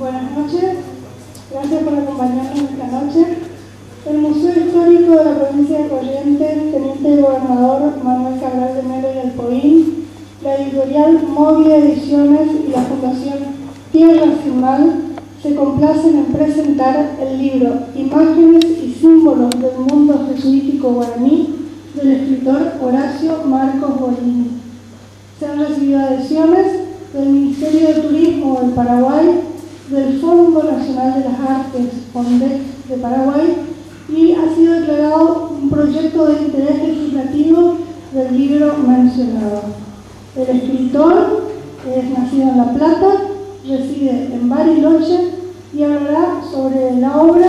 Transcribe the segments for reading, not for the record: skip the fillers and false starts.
Buenas noches, gracias por acompañarnos esta noche. El Museo Histórico de la Provincia de Corrientes, Teniente Gobernador Manuel Cabral de Melo y Alpoín, la editorial Movia Ediciones y la Fundación Tierra Sin Mal se complacen en presentar el libro Imágenes y Símbolos del Mundo Jesuítico Guaraní del escritor Horacio Marcos Bolini. Se han recibido adhesiones del Ministerio de Turismo del Paraguay, del Fondo Nacional de las Artes, FONDEC de Paraguay, y ha sido declarado un proyecto de interés legislativo del libro mencionado. El escritor es nacido en La Plata, reside en Bariloche y hablará sobre la obra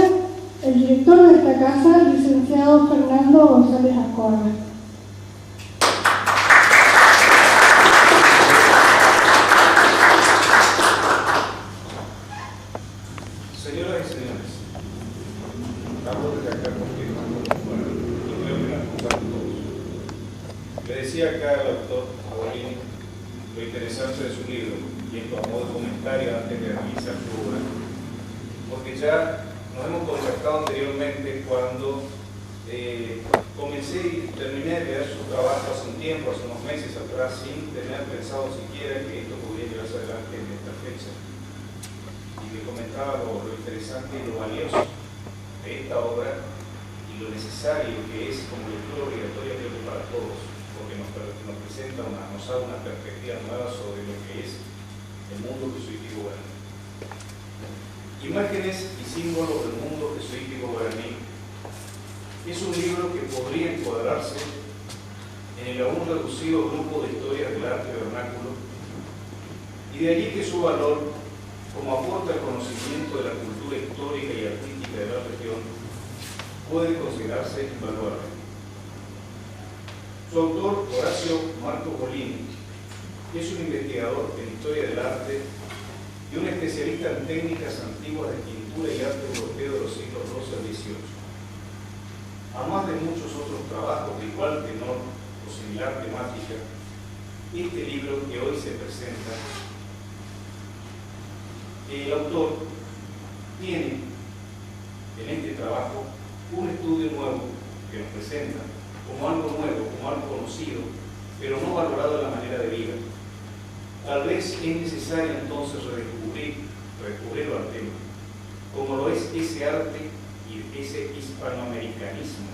el director de esta casa, licenciado Fernando González Ascorra. Señoras y señores, estamos desde acá confirmando, bueno, yo creo que nos contamos todos. Le decía acá al autor, a Bolini, lo interesante de su libro, y esto a modo de comentario antes de analizar su obra, porque ya nos hemos contactado anteriormente cuando comencé y terminé de leer su trabajo hace un tiempo, hace unos meses atrás, sin tener pensado siquiera que esto podría llevarse adelante en esta fecha. Y me comentaba lo interesante y lo valioso de esta obra y lo necesario que es como lectura obligatoria, creo que para todos, porque nos presenta nos da una perspectiva nueva sobre lo que es el mundo jesuítico guaraní. Imágenes y símbolos del mundo jesuítico guaraní es un libro que podría encuadrarse en el aún reducido grupo de historias del arte vernáculo, y de allí que su valor como aporta al conocimiento de la cultura histórica y artística de la región puede considerarse invaluable. Su autor, Horacio Marcos Bolini, es un investigador en historia del arte y un especialista en técnicas antiguas de pintura y arte europeo de los siglos XII al XVIII. A más de muchos otros trabajos de igual tenor o similar temática, este libro que hoy se presenta, el autor tiene en este trabajo un estudio nuevo que nos presenta como algo nuevo, como algo conocido, pero no valorado de la manera debida. Tal vez es necesario entonces recurrirlo al tema, como lo es ese arte y ese hispanoamericanismo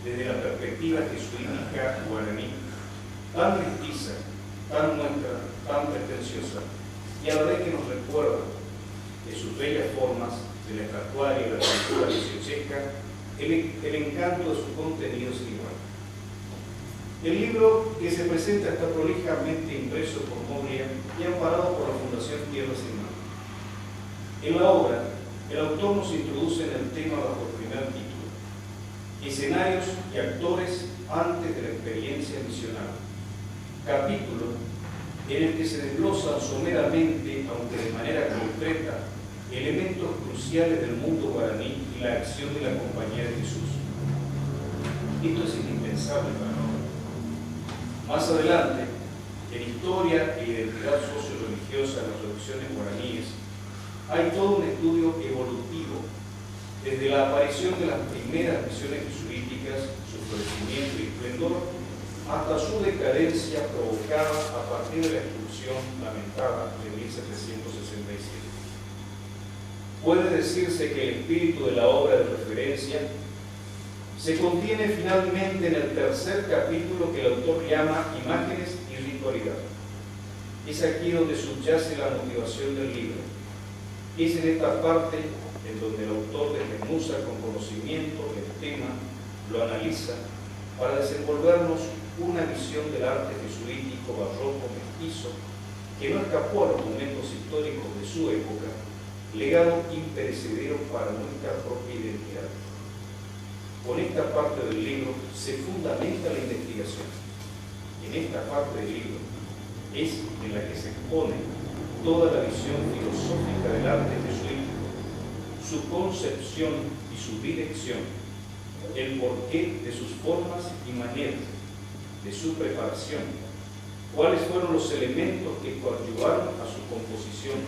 desde la perspectiva jesuítica guaraní, tan mestiza, tan nuestra, tan pretenciosa, y a la vez que nos recuerda de sus bellas formas, de la estatuaria y la pintura dieciochesca, el encanto de su contenido sin igual. El libro que se presenta está prolijamente impreso por Movia y amparado por la Fundación Tierra Sin Mal. En la obra, el autor nos introduce en el tema bajo el primer título: Escenarios y actores antes de la experiencia misional. Capítulo en el que se desglosan someramente, aunque de manera concreta, elementos cruciales del mundo guaraní y la acción de la Compañía de Jesús. Esto es indispensable para nosotros. Más adelante, en Historia e Identidad Socio-Religiosa de las Reducciones Guaraníes, hay todo un estudio evolutivo, desde la aparición de las primeras misiones jesuíticas, su florecimiento y esplendor, hasta su decadencia provocada a partir de la expulsión lamentada de 1767. Puede decirse que el espíritu de la obra de referencia se contiene finalmente en el tercer capítulo que el autor llama Imágenes y Ritualidad. Es aquí donde subyace la motivación del libro. Es en esta parte en donde el autor desmenuza con conocimiento el tema, lo analiza, para desenvolvernos una visión del arte jesuítico barroco mestizo que no escapó a los momentos históricos de su época, legado imperecedero para nuestra propia identidad. Con esta parte del libro se fundamenta la investigación. En esta parte del libro es en la que se expone toda la visión filosófica del arte jesuítico, su concepción y su dirección, el porqué de sus formas y maneras, de su preparación, cuáles fueron los elementos que coadyuvaron a su composición,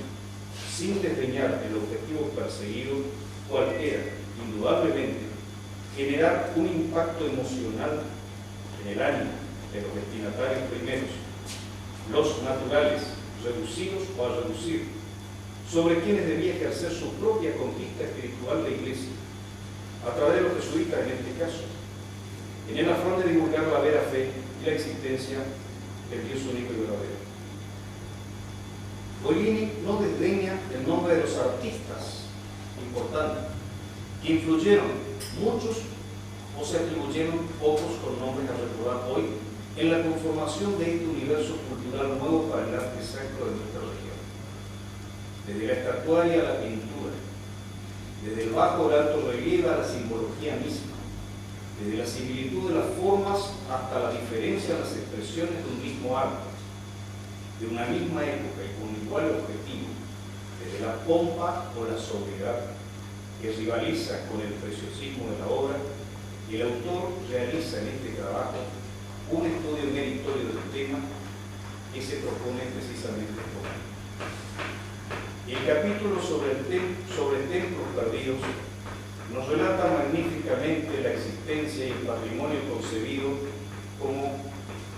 sin desdeñar el objetivo perseguido, cual era, indudablemente, generar un impacto emocional en el ánimo de los destinatarios primeros, los naturales, reducidos o a reducir, sobre quienes debía ejercer su propia conquista espiritual la Iglesia, a través de los jesuitas en este caso, en el afán de divulgar la vera fe y la existencia del Dios único y verdadero. Bollini no desdeña el nombre de los artistas importantes, que influyeron muchos o se atribuyeron pocos con nombres a recordar hoy en la conformación de este universo cultural nuevo para el arte sacro de nuestra región. Desde la estatuaria a la pintura, desde el bajo al alto relieve a la simbología misma, desde la similitud de las formas hasta la diferencia de las expresiones de un mismo arte, de una misma época y con igual objetivo, desde la pompa o la sobriedad, que rivaliza con el preciosismo de la obra, y el autor realiza en este trabajo un estudio meritorio del tema que se propone precisamente por él. El capítulo sobre templos perdidos nos relata magníficamente la existencia y el patrimonio concebido como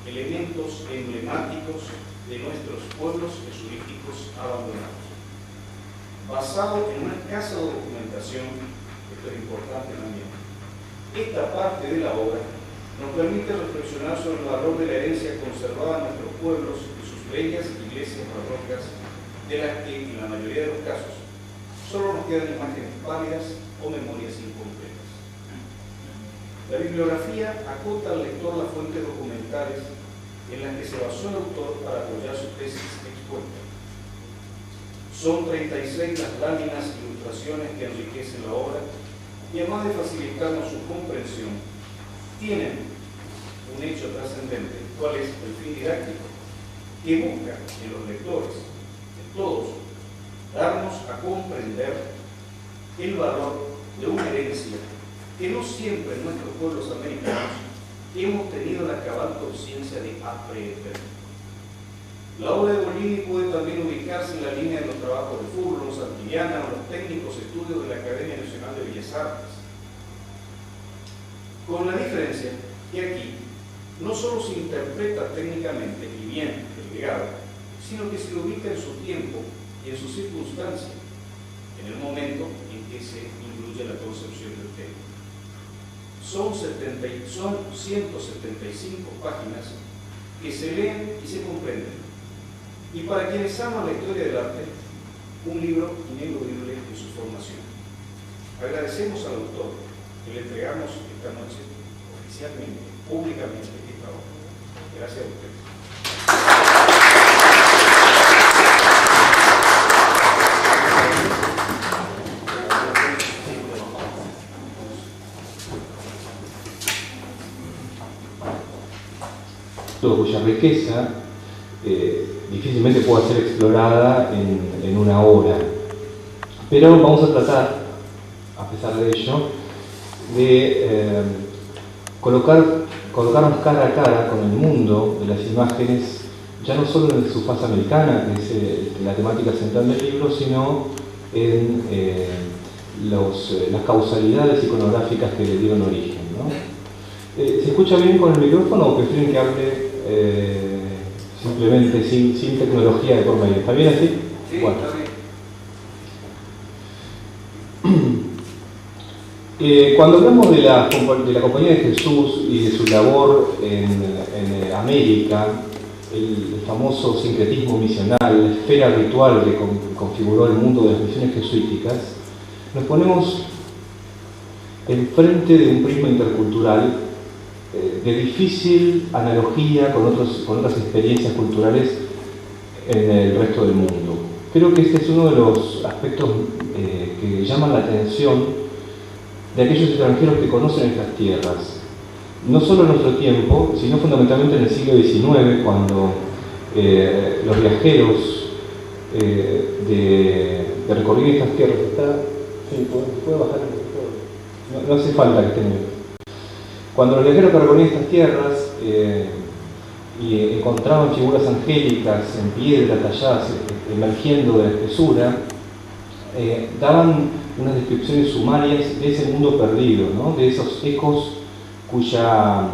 elementos emblemáticos de nuestros pueblos jesuíticos abandonados. Basado en una escasa documentación, esto es importante también, esta parte de la obra nos permite reflexionar sobre el valor de la herencia conservada en nuestros pueblos y sus bellas iglesias barrocas, de las que, en la mayoría de los casos, solo nos quedan imágenes pálidas o memorias incompletas. La bibliografía acota al lector las fuentes documentales en las que se basó el autor para apoyar su tesis expuesta. Son 36 las láminas e ilustraciones que enriquecen la obra y, además de facilitarnos su comprensión, tienen un hecho trascendente, cuál es el fin didáctico, que busca en los lectores, en todos, darnos a comprender el valor de una herencia que no siempre en nuestros pueblos americanos hemos tenido la cabal conciencia de aprender. La obra de Bollini puede también ubicarse en la línea de los trabajos de Furlo, Santillana o los técnicos estudios de la Academia Nacional de Bellas Artes, con la diferencia que aquí no solo se interpreta técnicamente y bien el legado, sino que se ubica en su tiempo y en su circunstancia, en el momento en que se incluye la concepción del tema. Son 175 páginas que se leen y se comprenden, y para quienes aman la historia del arte, un libro ineludible en su formación. Agradecemos al autor que le entregamos esta noche oficialmente, públicamente, esta obra. Gracias a ustedes. Cuya riqueza difícilmente pueda ser explorada en una hora. Pero vamos a tratar, a pesar de ello, de colocarnos cara a cara con el mundo de las imágenes, ya no solo en su faz americana, que es la temática central del libro, sino en las causalidades iconográficas que le dieron origen, ¿no? ¿Se escucha bien con el micrófono o prefieren que hable simplemente sin tecnología de por medio? ¿Está bien así? Sí, bueno. está bien. Cuando hablamos de la Compañía de Jesús y de su labor en América, el famoso sincretismo misional, la esfera ritual que configuró el mundo de las misiones jesuíticas, nos ponemos enfrente de un prisma intercultural de difícil analogía con otras experiencias culturales en el resto del mundo. Creo que este es uno de los aspectos que llaman la atención de aquellos extranjeros que conocen estas tierras, no solo en nuestro tiempo, sino fundamentalmente en el siglo XIX, cuando los viajeros de recorrer estas tierras, sí, ¿puede bajar? No hace falta que estén. Cuando los viajeros que recorrían estas tierras y encontraban figuras angélicas en piedra talladas emergiendo de la espesura, daban unas descripciones sumarias de ese mundo perdido, ¿no? De esos ecos cuya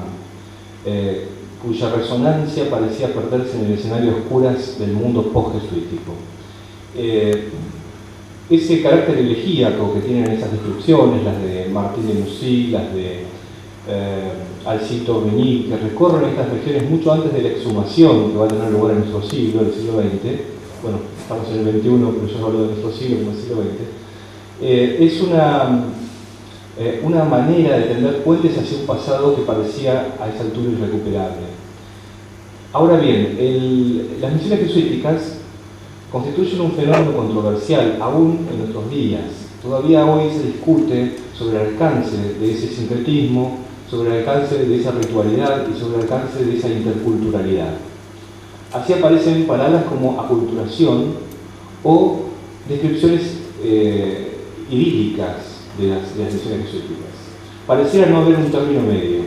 resonancia parecía perderse en el escenario a oscuras del mundo post-jesuítico. Ese carácter elegíaco que tienen esas descripciones, las de Martín de Mussy, las de Alcito Beny, que recorren estas regiones mucho antes de la exhumación que va a tener lugar en nuestro siglo, el siglo XX, bueno, estamos en el XXI, pero yo hablo de nuestro siglo como el siglo XX, es una manera de tender puentes hacia un pasado que parecía a esa altura irrecuperable. Ahora bien, las misiones jesuíticas constituyen un fenómeno controversial aún en nuestros días. Todavía hoy se discute sobre el alcance de ese sincretismo, sobre el alcance de esa ritualidad y sobre el alcance de esa interculturalidad. Así aparecen palabras como aculturación o descripciones idílicas de las misiones jesuíticas. Pareciera no haber un término medio.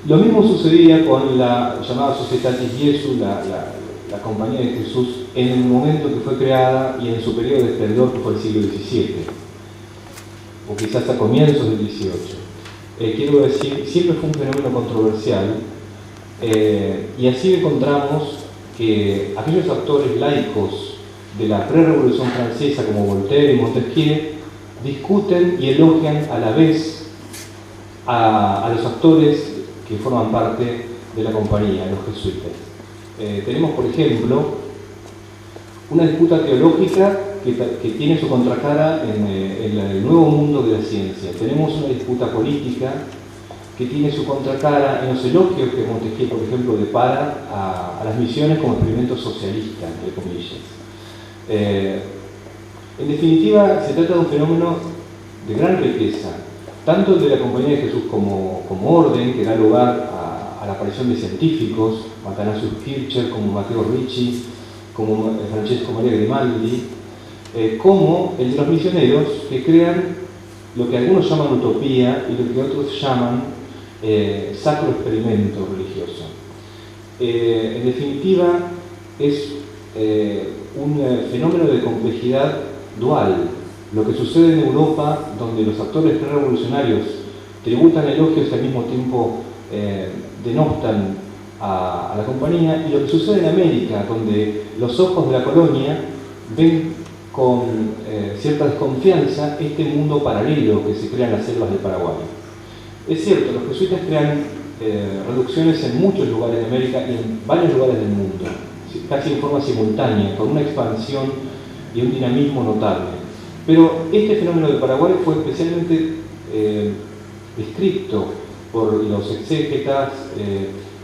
Lo mismo sucedía con la llamada Societatis Jesu, la Compañía de Jesús, en el momento que fue creada y en su periodo de esplendor, que fue el siglo XVII, o quizás a comienzos del XVIII. Quiero decir, siempre fue un fenómeno controversial, y así encontramos que aquellos actores laicos de la pre-revolución francesa, como Voltaire y Montesquieu, discuten y elogian a la vez a los actores que forman parte de la compañía, los jesuitas. Tenemos, por ejemplo, una disputa teológica que tiene su contracara en el nuevo mundo de la ciencia. Tenemos una disputa política que tiene su contracara en los elogios que Montesquieu, por ejemplo, depara a las misiones como experimento socialista, entre comillas. En definitiva, se trata de un fenómeno de gran riqueza, tanto el de la Compañía de Jesús como orden, que da lugar a la aparición de científicos, Athanasius Kircher, como Matteo Ricci, como Francesco Maria Grimaldi, como el de los misioneros, que crean lo que algunos llaman utopía y lo que otros llaman sacro experimento religioso. En definitiva, es un fenómeno de complejidad dual. Lo que sucede en Europa, donde los actores revolucionarios tributan elogios y al mismo tiempo denostan a la compañía, y lo que sucede en América, donde los ojos de la colonia ven con cierta desconfianza este mundo paralelo que se crea en las selvas del Paraguay. Es cierto, los jesuitas crean reducciones en muchos lugares de América y en varios lugares del mundo, casi en forma simultánea, con una expansión y un dinamismo notable. Pero este fenómeno del Paraguay fue especialmente descrito por los exégetas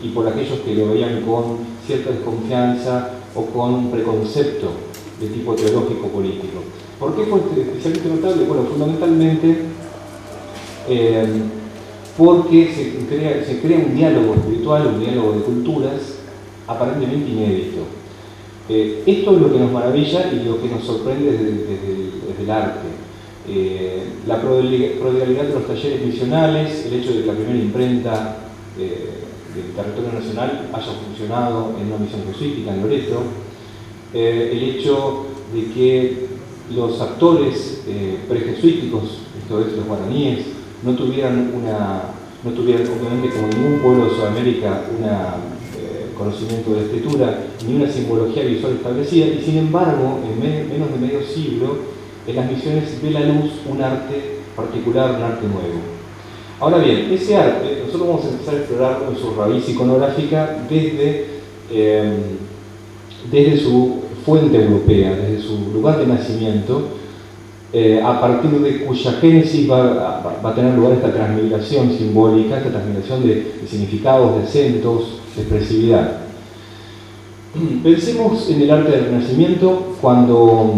y por aquellos que lo veían con cierta desconfianza o con un preconcepto de tipo teológico-político. ¿Por qué fue especialmente notable? Bueno, fundamentalmente porque se crea un diálogo espiritual, un diálogo de culturas aparentemente inédito. Esto es lo que nos maravilla y lo que nos sorprende desde el arte. La prodigalidad de los talleres misionales, el hecho de que la primera imprenta del territorio nacional haya funcionado en una misión jesuítica en Loreto, el hecho de que los actores prejesuíticos, esto es, los guaraníes, no tuvieran obviamente como ningún pueblo de Sudamérica conocimiento de la escritura ni una simbología visual establecida, y sin embargo en menos de medio siglo en las misiones ve la luz un arte particular, un arte nuevo. Ahora bien, ese arte nosotros vamos a empezar a explorarlo en su raíz iconográfica desde su fuente europea, desde su lugar de nacimiento, a partir de cuya génesis va a tener lugar esta transmigración simbólica, esta transmigración de significados, de acentos, de expresividad. Pensemos en el arte del Renacimiento cuando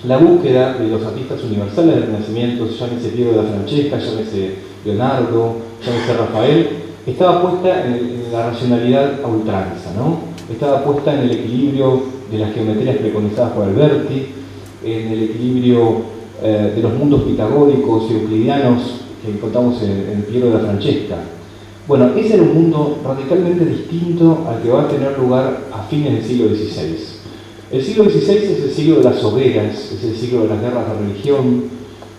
la búsqueda de los artistas universales del Renacimiento, llámese Piero da Francesca, llámese Leonardo, llámese Rafael, estaba puesta en la racionalidad a ultranza, ¿no? Estaba puesta en el equilibrio de las geometrías preconizadas por Alberti, en el equilibrio de los mundos pitagóricos y euclidianos que encontramos en Piero da Francesca. Bueno, ese era un mundo radicalmente distinto al que va a tener lugar a fines del siglo XVI. El siglo XVI es el siglo de las hogueras, es el siglo de las guerras de religión,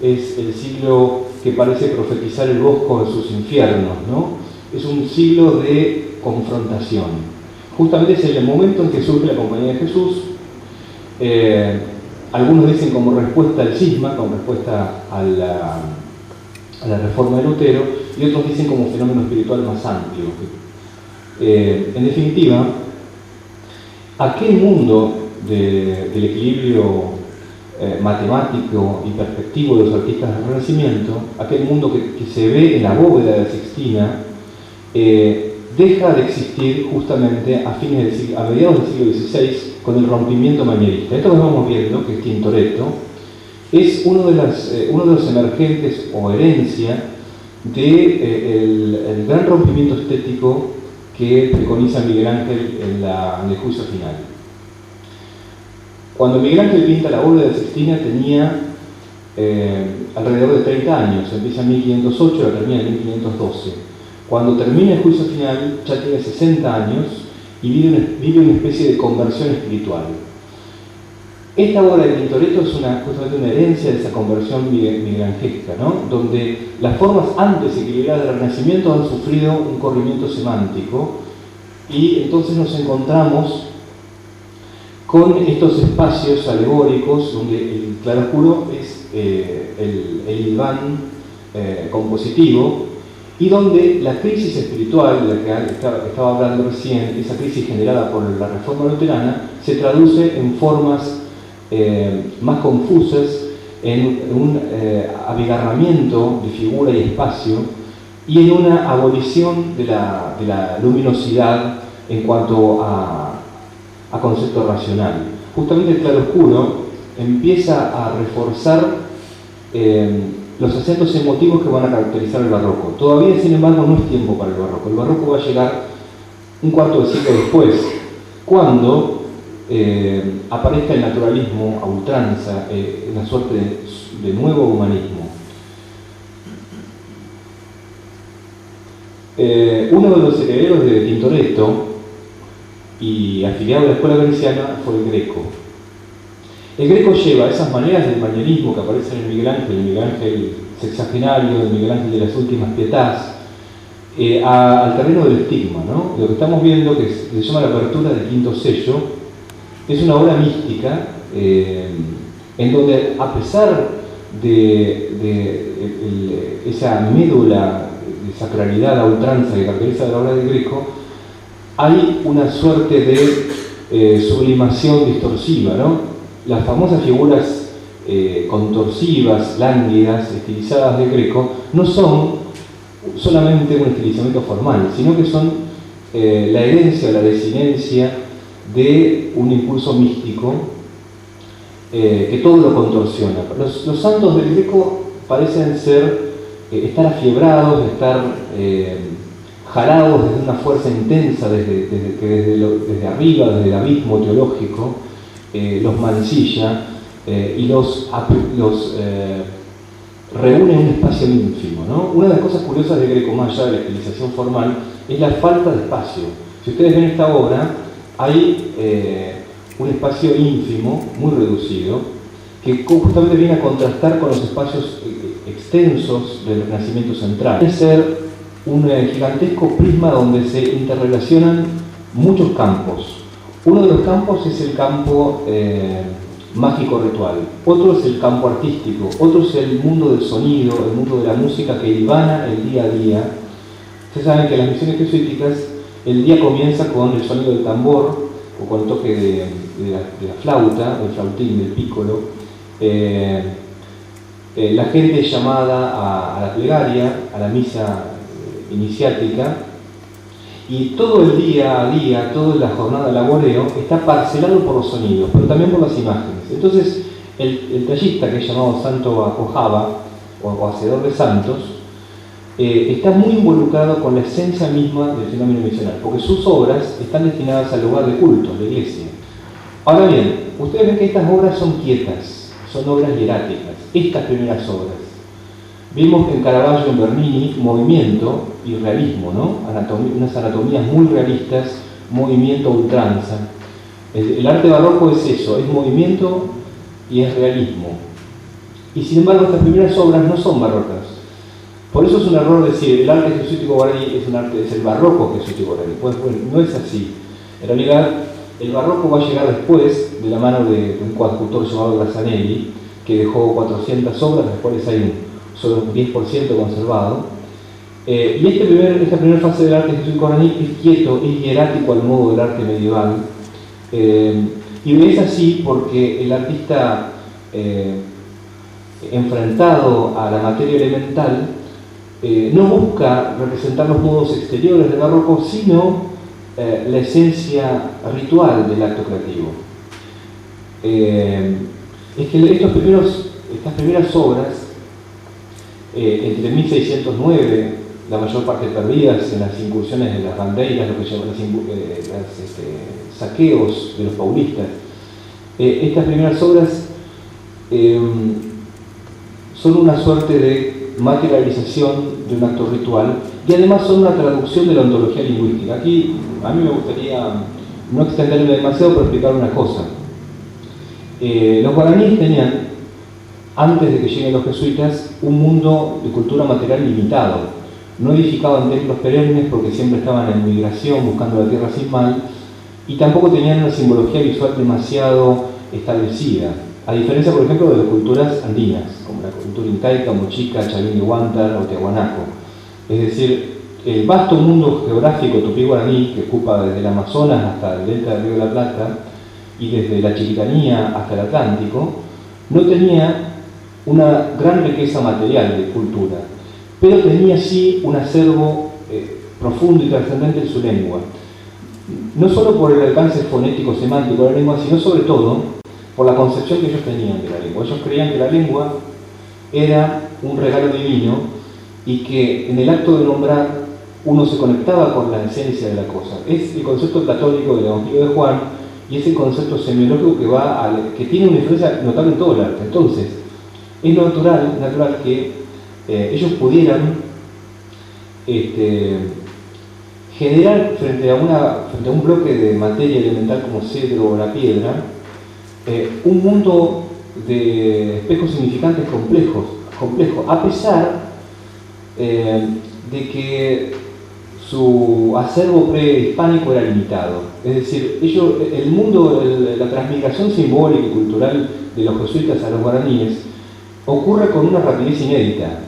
es el siglo que parece profetizar el bosco de sus infiernos, ¿no? Es un siglo de confrontación. Justamente es el momento en que surge la Compañía de Jesús. Algunos dicen como respuesta al cisma, como respuesta a la reforma de Lutero, y otros dicen como fenómeno espiritual más amplio. En definitiva, aquel mundo del equilibrio matemático y perspectivo de los artistas del Renacimiento, aquel mundo que se ve en la bóveda de la Sixtina, deja de existir justamente a mediados del siglo XVI con el rompimiento manierista. Esto que vamos viendo, que es Tintoretto, es uno de los emergentes o herencia del gran rompimiento estético que preconiza Miguel Ángel en el Juicio Final. Cuando Miguel Ángel pinta la bóveda de la Sixtina tenía alrededor de 30 años, empieza en 1508 y la termina en 1512. Cuando termina el Juicio Final ya tiene 60 años y vive una especie de conversión espiritual. Esta obra de Tintoretto es justamente una herencia de esa conversión miguelangélica, ¿no? Donde las formas antes equilibradas del Renacimiento han sufrido un corrimiento semántico y entonces nos encontramos con estos espacios alegóricos donde el claroscuro es el hilván compositivo y donde la crisis espiritual de la que estaba hablando recién, esa crisis generada por la Reforma Luterana, se traduce en formas más confusas, en un abigarramiento de figura y espacio y en una abolición de la luminosidad en cuanto a concepto racional. Justamente el claroscuro empieza a reforzar los acentos emotivos que van a caracterizar el barroco. Todavía, sin embargo, no es tiempo para el barroco. El barroco va a llegar un cuarto de siglo después, cuando aparezca el naturalismo a ultranza, una suerte de nuevo humanismo. Uno de los herederos de Tintoretto y afiliado a la escuela veneciana fue el Greco. El Greco lleva esas maneras del manierismo que aparecen en el Miguel Ángel sexagenario, el Miguel Ángel de las últimas pietás, al terreno del estigma, ¿no? Lo que estamos viendo, que se llama la apertura del quinto sello, es una obra mística en donde, a pesar de esa médula de sacralidad a ultranza que caracteriza la obra del Greco, hay una suerte de sublimación distorsiva, ¿no? Las famosas figuras contorsivas, lánguidas, estilizadas del Greco, no son solamente un estilizamiento formal, sino que son la herencia o la desinencia de un impulso místico que todo lo contorsiona. Los santos del Greco parecen estar afiebrados, estar jalados desde una fuerza intensa, desde arriba, desde el abismo teológico, los mancilla y los reúne en un espacio ínfimo, ¿no? Una de las cosas curiosas de Greco, más allá de la estilización formal, es la falta de espacio. Si ustedes ven esta obra, hay un espacio ínfimo, muy reducido, que justamente viene a contrastar con los espacios extensos del Renacimiento central. Puede ser un gigantesco prisma donde se interrelacionan muchos campos. Uno de los campos es el campo mágico ritual, otro es el campo artístico, otro es el mundo del sonido, el mundo de la música que hilvana el día a día. Ustedes saben que en las misiones jesuíticas el día comienza con el sonido del tambor o con el toque de la flauta, del flautín, del pícolo. La gente es llamada a la plegaria, a la misa iniciática, y todo el día a día, toda la jornada de laboreo está parcelado por los sonidos, pero también por las imágenes. Entonces, el tallista, que es llamado Santo Acojaba, o hacedor de santos, está muy involucrado con la esencia misma del fenómeno misional, porque sus obras están destinadas al lugar de culto, la iglesia. Ahora bien, ustedes ven que estas obras son quietas, son obras hieráticas, estas primeras obras. Vimos en Caravaggio, en Bernini, movimiento y realismo, ¿no? Unas anatomías muy realistas, movimiento a ultranza. El arte barroco es eso, es movimiento y es realismo. Y sin embargo estas primeras obras no son barrocas. Por eso es un error decir el arte jesuítico guaraní es el barroco jesuítico guaraní. Pues no es así. En realidad el barroco va a llegar después de la mano de un coadjutor llamado Grazzanelli, que dejó 400 obras, de las cuales hay solo un 10% conservado. Y esta primera fase del arte jesuítico guaraní es quieto, es hierático al modo del arte medieval. Y es así porque el artista enfrentado a la materia elemental no busca representar los modos exteriores del barroco, sino la esencia ritual del acto creativo. Es que estas primeras obras, entre 1609, la mayor parte perdidas en las incursiones de las bandeiras, lo que llaman saqueos de los paulistas, estas primeras obras son una suerte de materialización de un acto ritual y además son una traducción de la ontología lingüística. Aquí a mí me gustaría no extenderme demasiado para explicar una cosa. Los guaraníes tenían, antes de que lleguen los jesuitas, un mundo de cultura material limitado. No edificaban templos perennes porque siempre estaban en migración buscando la tierra sin mal, y tampoco tenían una simbología visual demasiado establecida, a diferencia, por ejemplo, de las culturas andinas, como la cultura incaica, mochica, chavín de Huántar o tiahuanaco. Es decir, el vasto mundo geográfico tupí-guaraní, que ocupa desde el Amazonas hasta el delta del Río de la Plata y desde la Chiquitanía hasta el Atlántico, no tenía una gran riqueza material de cultura, pero tenía sí un acervo profundo y trascendente en su lengua. No solo por el alcance fonético semántico de la lengua, sino sobre todo por la concepción que ellos tenían de la lengua. Ellos creían que la lengua era un regalo divino y que en el acto de nombrar uno se conectaba con la esencia de la cosa. Es el concepto platónico del Evangelio de Juan y es el concepto semiológico que tiene una influencia notable en todo el arte. Entonces, es natural que ellos pudieran generar frente a un bloque de materia elemental como cedro o la piedra, un mundo de espejos significantes complejos, a pesar de que su acervo prehispánico era limitado. Es decir, la transmigración simbólica y cultural de los jesuitas a los guaraníes ocurre con una rapidez inédita.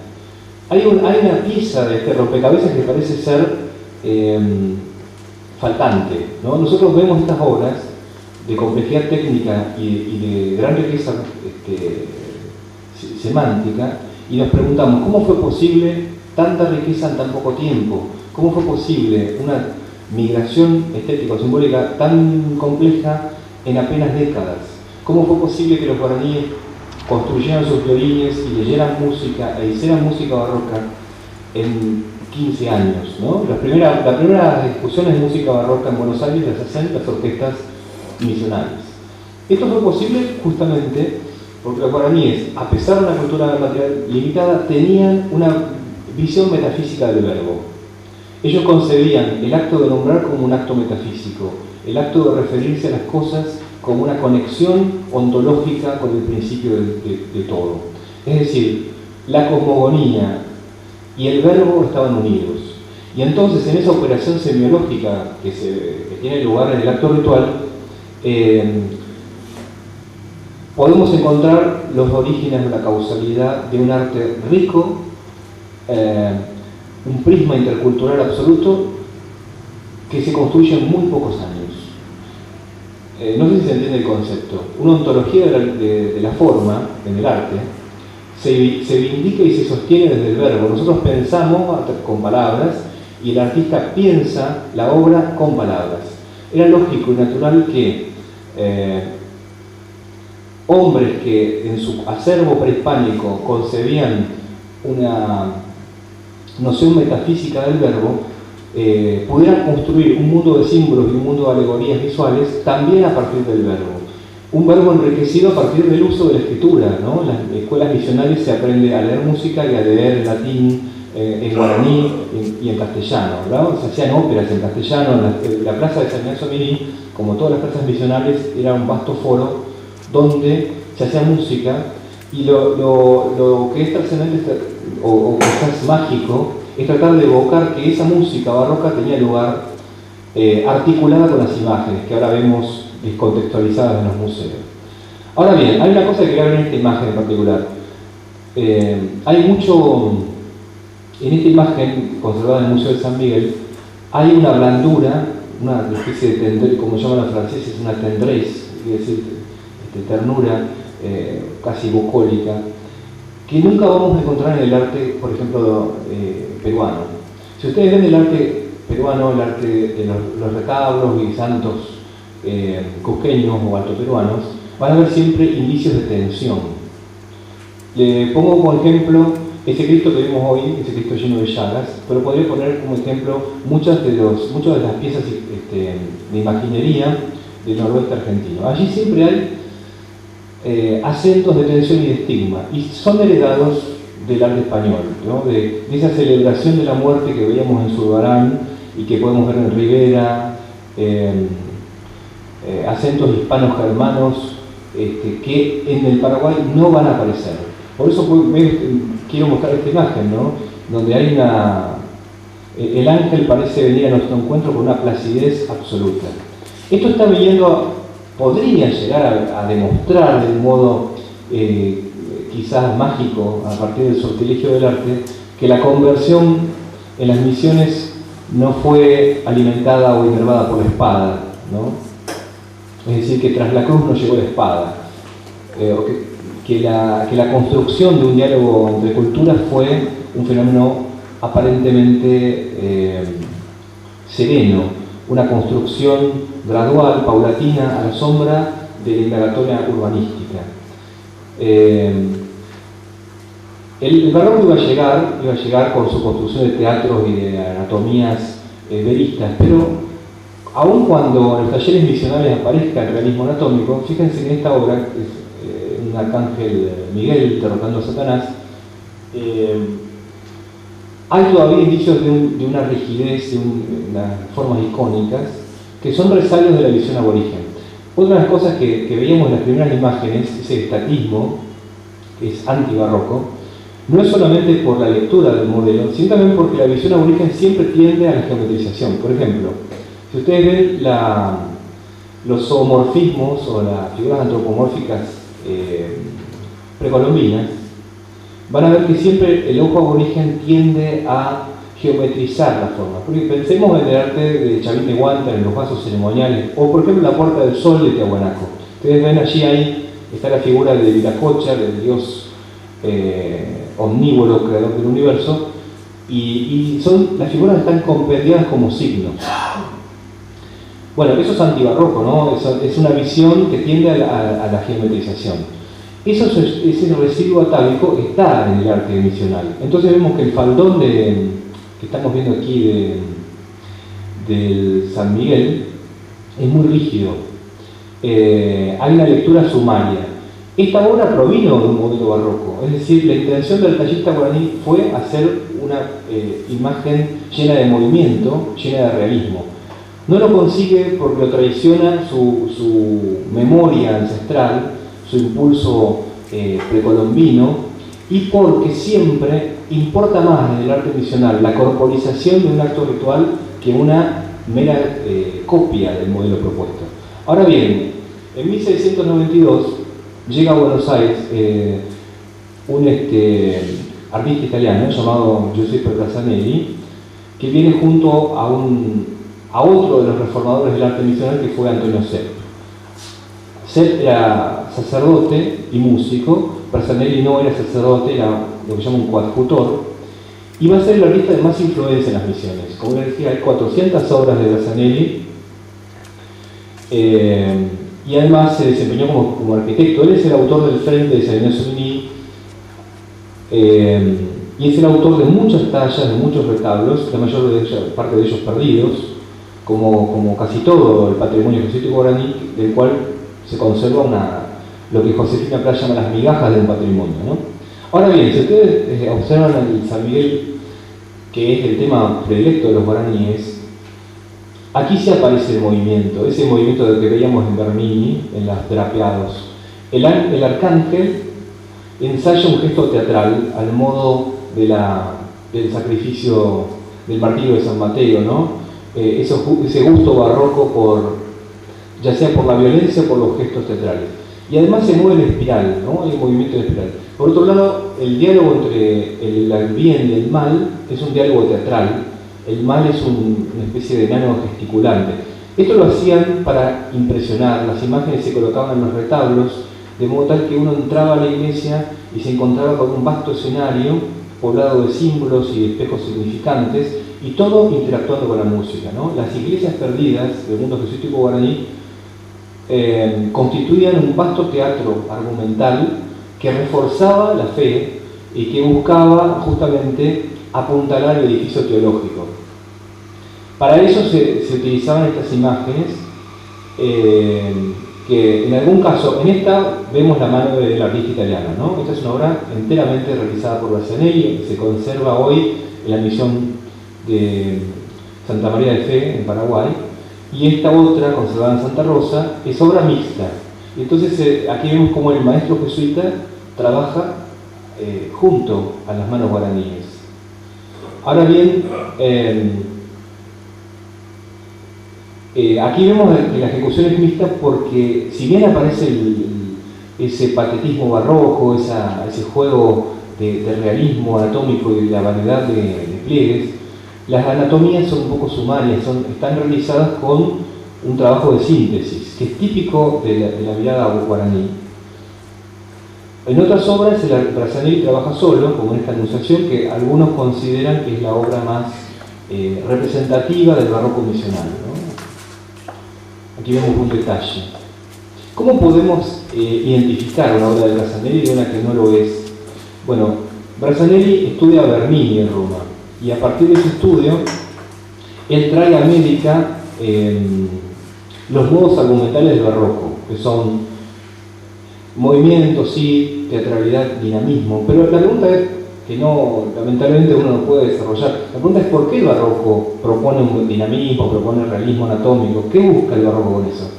Hay una pieza de este rompecabezas que parece ser faltante, ¿no? Nosotros vemos estas obras de complejidad técnica y de gran riqueza semántica y nos preguntamos ¿cómo fue posible tanta riqueza en tan poco tiempo? ¿Cómo fue posible una migración estética o simbólica tan compleja en apenas décadas? ¿Cómo fue posible que los guaraníes construyeran sus violines y leyeran música e hicieran música barroca en 15 años, ¿no? Las primeras discusiones de música barroca en Buenos Aires las hacen las orquestas misionarias. Esto fue posible justamente porque los guaraníes, a pesar de una cultura material limitada, tenían una visión metafísica del verbo. Ellos concebían el acto de nombrar como un acto metafísico, el acto de referirse a las cosas como una conexión ontológica con el principio de todo. Es decir, la cosmogonía y el verbo estaban unidos. Y entonces en esa operación semiológica que tiene lugar en el acto ritual, podemos encontrar los orígenes de la causalidad de un arte rico, un prisma intercultural absoluto que se construye en muy pocos años. No sé si se entiende el concepto. Una ontología de la forma en el arte se vindica y se sostiene desde el verbo. Nosotros pensamos con palabras y el artista piensa la obra con palabras. Era lógico y natural que hombres que en su acervo prehispánico concebían una noción metafísica del verbo pudieran construir un mundo de símbolos y un mundo de alegorías visuales también a partir del verbo. Un verbo enriquecido a partir del uso de la escritura, ¿no? En las escuelas misionales se aprende a leer música y a leer en latín en guaraní y en castellano, ¿verdad? Se hacían óperas en castellano. La plaza de San Ignacio Mirí, como todas las plazas misionales, era un vasto foro donde se hacía música, y lo que es trascendente o quizás mágico es tratar de evocar que esa música barroca tenía lugar articulada con las imágenes que ahora vemos descontextualizadas en los museos. Ahora bien, hay una cosa que quería ver en esta imagen en particular. Hay mucho, en esta imagen conservada en el Museo de San Miguel, hay una blandura, una especie de tendrez, como llaman los franceses, una tendrez, quiere decir ternura casi bucólica, que nunca vamos a encontrar en el arte, por ejemplo, peruano. Si ustedes ven el arte peruano, el arte de los retablos y santos cusqueños o altoperuanos, van a ver siempre indicios de tensión. Le pongo como ejemplo ese Cristo que vemos hoy, ese Cristo lleno de llagas, pero podría poner como ejemplo muchas de las piezas de imaginería del noroeste argentino. Allí siempre hay acentos de tensión y de estigma, y son heredados del arte español, ¿no? de esa celebración de la muerte que veíamos en Zurbarán y que podemos ver en Rivera, acentos hispanos germanos que en el Paraguay no van a aparecer. Por eso quiero mostrar esta imagen, ¿no? Donde hay el ángel parece venir a nuestro encuentro con una placidez absoluta. Esto está podría llegar a demostrar de un modo quizás mágico, a partir del sortilegio del arte, que la conversión en las misiones no fue alimentada o inervada por la espada, ¿no? Es decir, que tras la cruz no llegó la espada, que la construcción de un diálogo entre culturas fue un fenómeno aparentemente sereno, una construcción gradual, paulatina, a la sombra de la indagatoria urbanística. El barroco iba a llegar con su construcción de teatros y de anatomías veristas, pero aun cuando en los talleres misionales aparezca el realismo anatómico, fíjense que en esta obra, un arcángel Miguel derrotando a Satanás, hay todavía indicios de una rigidez, de unas formas icónicas, que son resabios de la visión aborigen. Otra de las cosas que veíamos en las primeras imágenes, ese estatismo, que es antibarroco, no es solamente por la lectura del modelo, sino también porque la visión aborigen siempre tiende a la geometrización. Por ejemplo, si ustedes ven los zoomorfismos o las figuras antropomórficas precolombinas, van a ver que siempre el ojo aborigen tiende a geometrizar la forma. Porque pensemos en el arte de Chavín de Huántar, en los vasos ceremoniales, o por ejemplo la Puerta del Sol de Tiahuanaco. Ustedes ven allí, ahí está la figura de Viracocha, del dios omnívoro, creador del universo, y las figuras están compendiadas como signos. Bueno, eso es antibarroco, ¿no? Es una visión que tiende a la geometrización. Ese residuo atávico está en el arte misional. Entonces vemos que el faldón que estamos viendo aquí del San Miguel es muy rígido. Hay una lectura sumaria. Esta obra provino de un modelo barroco, es decir, la intención del tallista guaraní fue hacer una imagen llena de movimiento, llena de realismo. No lo consigue porque lo traiciona su memoria ancestral, su impulso precolombino, y porque siempre importa más en el arte misional la corporización de un acto ritual que una mera copia del modelo propuesto. Ahora bien, en 1692 llega a Buenos Aires un artista italiano llamado Giuseppe Brasanelli, que viene junto a otro de los reformadores del arte misional, que fue Antonio Sepp. Sepp era sacerdote y músico, Brasanelli no era sacerdote, era lo que llama un coadjutor, y va a ser el artista de más influencia en las misiones. Como les decía, hay 400 obras de Brasanelli, y además se desempeñó como arquitecto. Él es el autor del frente de San Ignacio Mirí, y es el autor de muchas tallas, de muchos retablos, la mayor parte de ellos perdidos, como casi todo el patrimonio jesuítico guaraní, del cual se conserva lo que Josefina Pla llama las migajas de un patrimonio, ¿no? Ahora bien, si ustedes observan el San Miguel que es el tema predilecto de los guaraníes, aquí sí aparece el movimiento, ese movimiento del que veíamos en Bernini, en las drapeados. El arcángel ensaya un gesto teatral al modo del sacrificio del martirio de San Mateo, ¿no? Ese gusto barroco ya sea por la violencia o por los gestos teatrales. Y además se mueve en espiral, ¿no? Hay un movimiento en espiral. Por otro lado, el diálogo entre el bien y el mal es un diálogo teatral. El mal es una especie de enano gesticulante. Esto lo hacían para impresionar. Las imágenes se colocaban en los retablos, de modo tal que uno entraba a la iglesia y se encontraba con un vasto escenario poblado de símbolos y espejos significantes, y todo interactuando con la música, ¿no? Las iglesias perdidas del mundo jesuítico guaraní constituían un vasto teatro argumental que reforzaba la fe y que buscaba justamente apuntalar el edificio teológico. Para eso se utilizaban estas imágenes que en algún caso, en esta vemos la mano del artista italiano, ¿no? Esta es una obra enteramente realizada por Braccianelli, se conserva hoy en la misión de Santa María de Fe en Paraguay, y esta otra, conservada en Santa Rosa, es obra mixta. Y entonces aquí vemos cómo el maestro jesuita trabaja junto a las manos guaraníes. Ahora bien, aquí vemos que la ejecución es mixta porque, si bien aparece ese patetismo barroco, ese juego de realismo anatómico y de la variedad de pliegues, las anatomías son un poco sumarias, están realizadas con un trabajo de síntesis, que es típico de la mirada guaraní. En otras obras, el Braccianelli trabaja solo, como en esta Anunciación, que algunos consideran que es la obra más representativa del barroco misional, ¿no? Aquí vemos un detalle. ¿Cómo podemos identificar una obra de Braccianelli de una que no lo es? Bueno, Braccianelli estudia a Bernini en Roma, y a partir de ese estudio, él trae a América los modos argumentales del barroco, que son movimiento, sí, teatralidad, dinamismo. Pero la pregunta es, que lamentablemente uno no puede desarrollar, la pregunta es ¿por qué el barroco propone un dinamismo, propone realismo anatómico? ¿Qué busca el barroco con eso?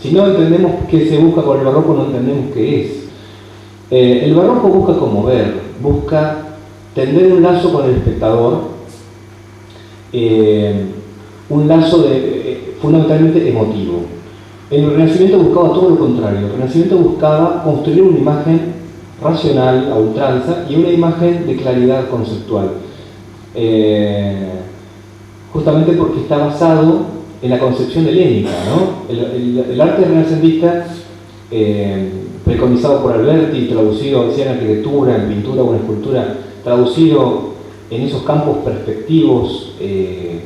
Si no entendemos qué se busca con el barroco, no entendemos qué es. El barroco busca conmover, busca tender un lazo con el espectador, un lazo fundamentalmente emotivo. El Renacimiento buscaba todo lo contrario. El Renacimiento buscaba construir una imagen racional a ultranza y una imagen de claridad conceptual, justamente porque está basado en la concepción helénica, ¿no? El arte renacentista, preconizado por Alberti, traducido sea en arquitectura, en pintura o en escultura, traducido en esos campos perspectivos de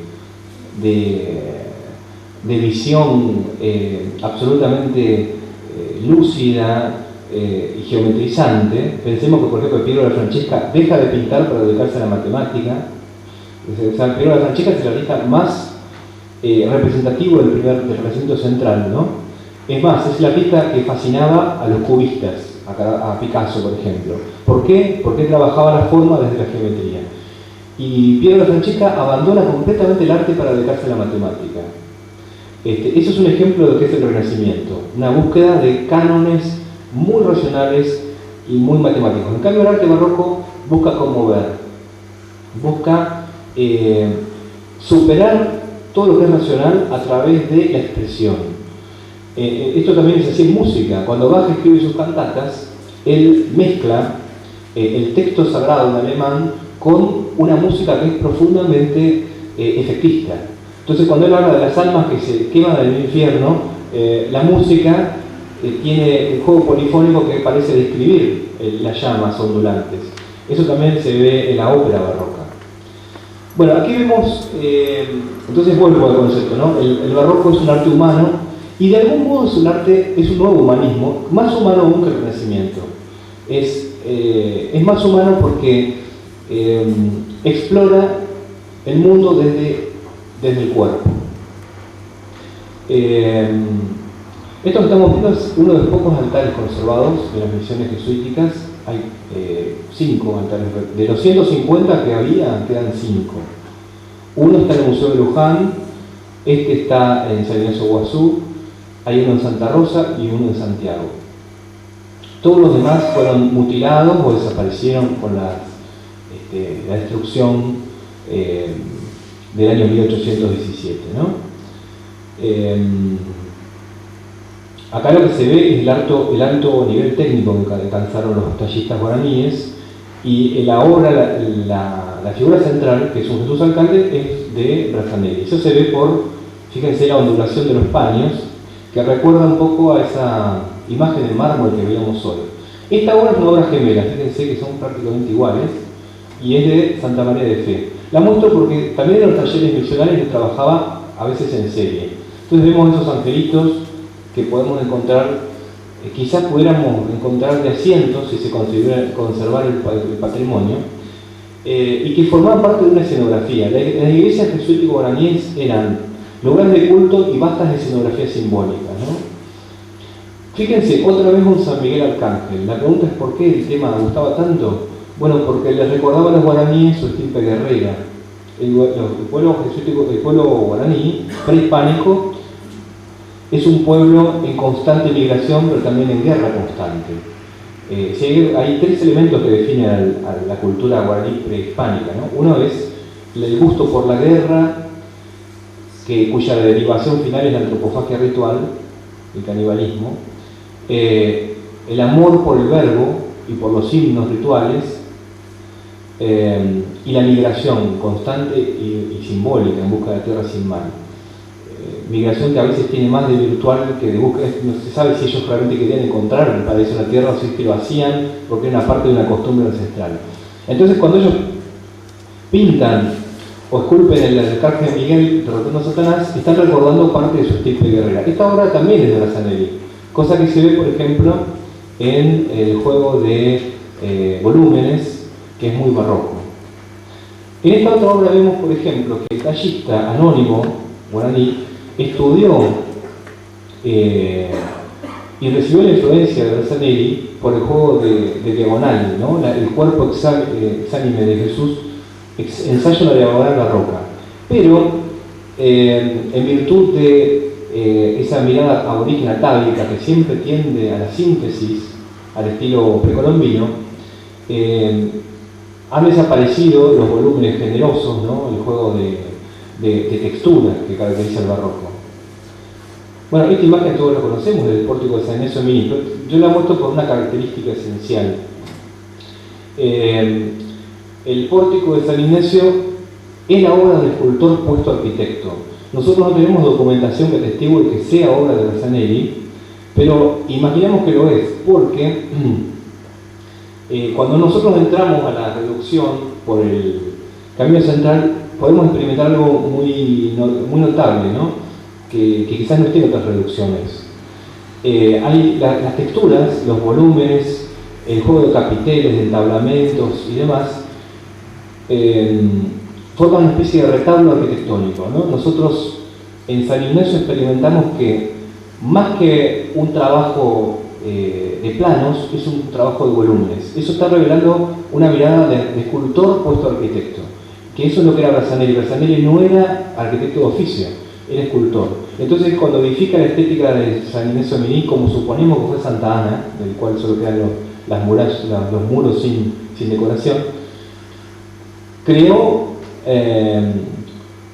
visión absolutamente lúcida y geometrizante. Pensemos que, por ejemplo, Piero della Francesca deja de pintar para dedicarse a la matemática. O sea, Piero della Francesca es el artista más representativo del Renacimiento central, ¿no? Es más, es el artista que fascinaba a los cubistas, a Picasso, por ejemplo. ¿Por qué? Porque trabajaba la forma desde la geometría. Y Piero della Francesca abandona completamente el arte para dedicarse a la matemática. Eso es un ejemplo de lo que es el Renacimiento, una búsqueda de cánones muy racionales y muy matemáticos. En cambio, el arte barroco busca conmover, busca superar todo lo que es racional a través de la expresión. Esto también es así en música. Cuando Bach escribe sus cantatas, él mezcla el texto sagrado en alemán con una música que es profundamente efectista. Entonces, cuando él habla de las almas que se queman en el infierno, la música tiene el juego polifónico que parece describir las llamas ondulantes. Eso también se ve en la ópera barroca. Bueno, aquí vemos, entonces vuelvo al concepto, ¿no? El barroco es un arte humano y de algún modo es un nuevo humanismo, más humano aún que el Renacimiento. Es más humano porque explora el mundo desde el cuerpo. Esto que estamos viendo es uno de los pocos altares conservados de las misiones jesuíticas. Hay 5 altares. De los 150 que había, quedan 5. Uno está en el Museo de Luján, este está en San Ignacio Guazú, hay uno en Santa Rosa y uno en Santiago. Todos los demás fueron mutilados o desaparecieron con la destrucción del año 1817, ¿no? Acá lo que se ve es el alto nivel técnico que alcanzaron los tallistas guaraníes, y la obra, la figura central, que es un Jesús alcalde, es de Brazanelli. Eso se ve por, fíjense, la ondulación de los paños, que recuerda un poco a esa imagen de mármol que veíamos hoy. Esta obra es una obra gemela, fíjense que son prácticamente iguales, y es de Santa María de Fe. La muestro porque también en los talleres misionales yo trabajaba a veces en serie. Entonces vemos esos angelitos que podemos encontrar, quizás pudiéramos encontrar de asientos si se conservar el patrimonio, y que formaban parte de una escenografía. Las iglesias jesuítico-guaraníes eran lugares de culto y vastas de escenografía simbólica, ¿no? Fíjense, otra vez un San Miguel Arcángel. La pregunta es ¿por qué el tema gustaba tanto? Bueno, porque les recordaba a los guaraníes su estirpe guerrera. El pueblo guaraní, prehispánico, es un pueblo en constante migración, pero también en guerra constante. Hay 3 elementos que definen a la cultura guaraní prehispánica, ¿no? Uno es el gusto por la guerra, cuya derivación final es la antropofagia ritual, el canibalismo, el amor por el verbo y por los himnos rituales, y la migración constante y simbólica en busca de tierra sin mal. Migración que a veces tiene más de virtual que de búsqueda. No se sabe si ellos realmente querían encontrar el paraíso en la tierra o si es que lo hacían porque era una parte de una costumbre ancestral. Entonces, cuando ellos pintan o esculpen el arcángel Miguel derrotando a Satanás, están recordando parte de su estirpe guerrera. Esta obra también es de Brazanelli, cosa que se ve, por ejemplo, en el juego de volúmenes, que es muy barroco. En esta otra obra vemos, por ejemplo, que el tallista anónimo guaraní estudió y recibió la influencia de Brazanelli por el juego de diagonal, ¿no? El cuerpo exánime de Jesús, ensayo la diagonal barroca. Pero en virtud de esa mirada aborigen atávica que siempre tiende a la síntesis, al estilo precolombino, han desaparecido los volúmenes generosos, ¿no? El juego de texturas que caracteriza el barroco. Bueno, esta imagen todos la conocemos, del pórtico de San Ignacio Mini, pero yo la muestro por una característica esencial. El pórtico de San Ignacio es la obra del escultor puesto arquitecto. Nosotros no tenemos documentación que atestigue que sea obra de Brazanelli, pero imaginamos que lo es, porque cuando nosotros entramos a la reducción por el camino central, podemos experimentar algo muy notable, ¿no? Que quizás no esté en otras reducciones. Hay las texturas, los volúmenes, el juego de capiteles, de entablamentos y demás, forman una especie de retablo arquitectónico, ¿no? Nosotros en San Ignacio experimentamos que más que un trabajo de planos, es un trabajo de volúmenes. Eso está revelando una mirada de escultor puesto arquitecto, que eso es lo que era Brazanelli. Brazanelli no era arquitecto de oficio, era escultor. Entonces, cuando edifica la estética de San Ignacio Mini, como suponemos que fue Santa Ana, del cual solo quedan los muros sin decoración, creó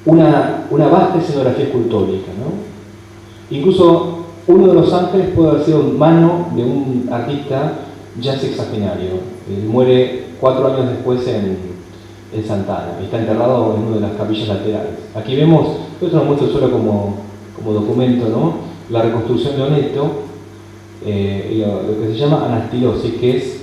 una vasta escenografía escultórica, ¿no? Incluso uno de los ángeles puede haber sido mano de un artista ya sexagenario. Él muere 4 años después en Santa Ana, y está enterrado en una de las capillas laterales. Aquí vemos, esto lo muestro solo como documento, ¿no? La reconstrucción de Oneto, lo que se llama anastilosis, que es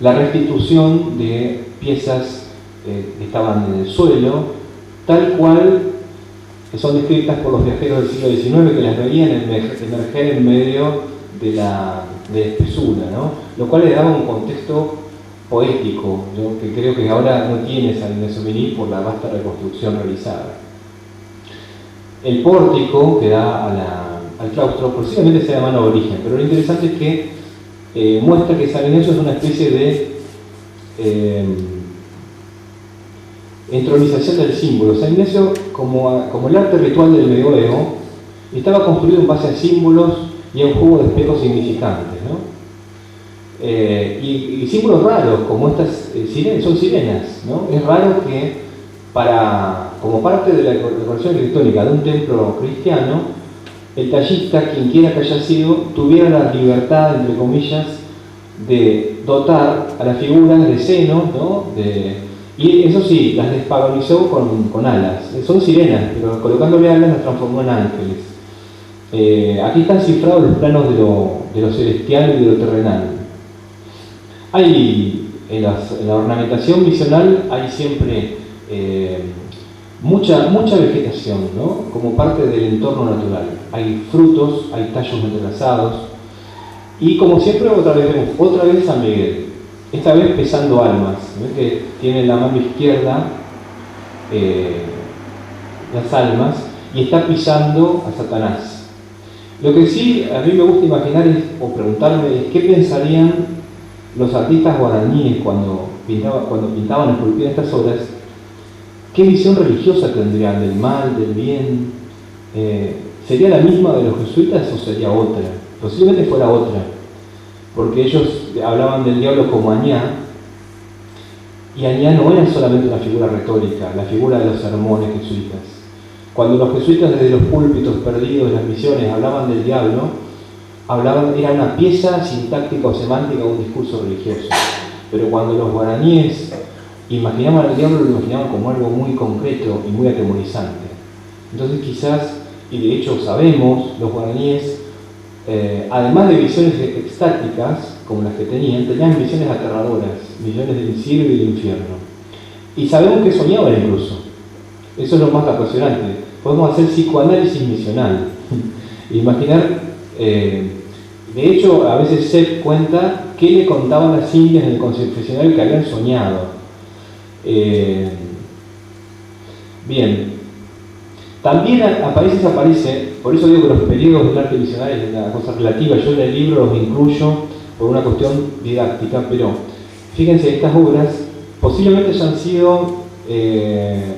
la restitución de piezas que estaban en el suelo, tal cual que son descritas por los viajeros del siglo XIX, que las veían emerger en medio de la espesura, ¿no? Lo cual le daba un contexto poético, ¿no? Que creo que ahora no tiene San Ignacio Mini por la vasta reconstrucción realizada. El pórtico que da al claustro, posiblemente sea de mano de origen, pero lo interesante es que muestra que San Ignacio es una especie de entronización del símbolo. San Ignacio, como el arte ritual del medioevo, estaba construido en base a símbolos y a un juego de espejos significantes, ¿no? Y símbolos raros, como estas sirenas, son sirenas, ¿no? Es raro que como parte de la decoración arquitectónica de un templo cristiano, el tallista, quien quiera que haya sido, tuviera la libertad, entre comillas, de dotar a las figuras de senos, ¿no? Y eso sí, las despagonizó con alas. Son sirenas, pero colocándole alas las transformó en ángeles. Aquí están cifrados los planos de lo celestial y de lo terrenal. Hay en la ornamentación visional hay siempre mucha vegetación, ¿no? Como parte del entorno natural. Hay frutos, hay tallos entrelazados y como siempre otra vez San Miguel, esta vez pesando almas, ¿no? Que tiene en la mano izquierda las almas y está pisando a Satanás. Lo que sí a mí me gusta imaginar o preguntarme es qué pensarían los artistas guaraníes cuando pintaban y esculpían estas obras. ¿Qué visión religiosa tendrían del mal, del bien? ¿Sería la misma de los jesuitas o sería otra? Posiblemente fuera otra, porque ellos hablaban del diablo como Añá, y Añá no era solamente una figura retórica, la figura de los sermones jesuitas. Cuando los jesuitas desde los púlpitos perdidos de las misiones hablaban del diablo, era una pieza sintáctica o semántica de un discurso religioso. Pero cuando los guaraníes imaginaban al diablo, lo imaginaban como algo muy concreto y muy atemorizante. Entonces quizás, y de hecho sabemos, los guaraníes, además de visiones extáticas, como las que tenían visiones aterradoras, visiones del cielo y del infierno. Y sabemos que soñaban incluso. Eso es lo más apasionante. Podemos hacer psicoanálisis misional. Imaginar, de hecho, a veces se cuenta qué le contaban las indias en el confesionario que habían soñado. Bien, también aparece, por eso digo que los periodos del arte visionario es una cosa relativa, yo en el libro los incluyo por una cuestión didáctica, pero fíjense, estas obras posiblemente hayan sido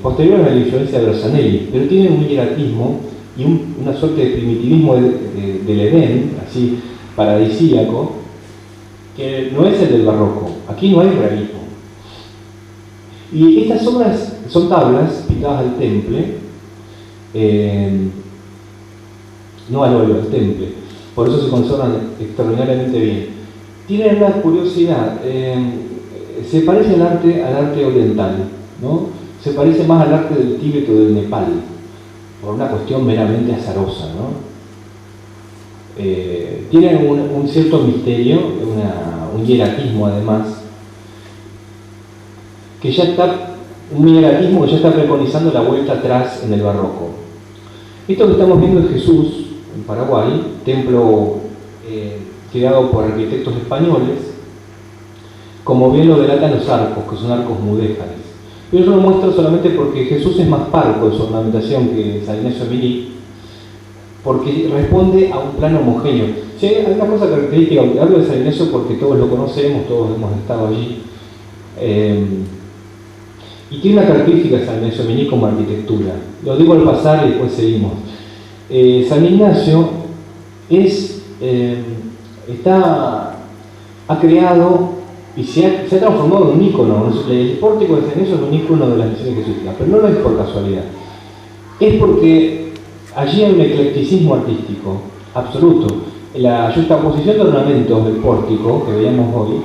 posteriores a la influencia de Rosanelli, pero tienen un hieratismo y una suerte de primitivismo del Edén, así paradisíaco, que no es el del barroco. Aquí no hay realismo. Y estas obras son tablas pintadas al temple, no al óleo, al temple. Por eso se conservan extraordinariamente bien. Tienen una curiosidad, se parece al arte oriental, ¿no? Se parece más al arte del Tíbet o del Nepal, por una cuestión meramente azarosa, ¿no? Tienen un cierto misterio, un hieratismo además, un hieratismo que ya está preconizando la vuelta atrás en el barroco. Esto que estamos viendo es Jesús, en Paraguay, templo creado por arquitectos españoles, como bien lo delatan los arcos, que son arcos mudéjares. Pero yo lo muestro solamente porque Jesús es más parco en su ornamentación que San Ignacio Miní, porque responde a un plano homogéneo. Sí, hay una cosa característica, hablo de San Ignacio porque todos lo conocemos, todos hemos estado allí, y tiene una característica San Ignacio Miní como arquitectura. Lo digo al pasar y después seguimos. San Ignacio ha creado y se ha transformado en un ícono. El pórtico de San Ignacio es un ícono de las misiones jesuíticas, pero no lo es por casualidad. Es porque allí hay un eclecticismo artístico absoluto. La juxtaposición de ornamentos del pórtico que veíamos hoy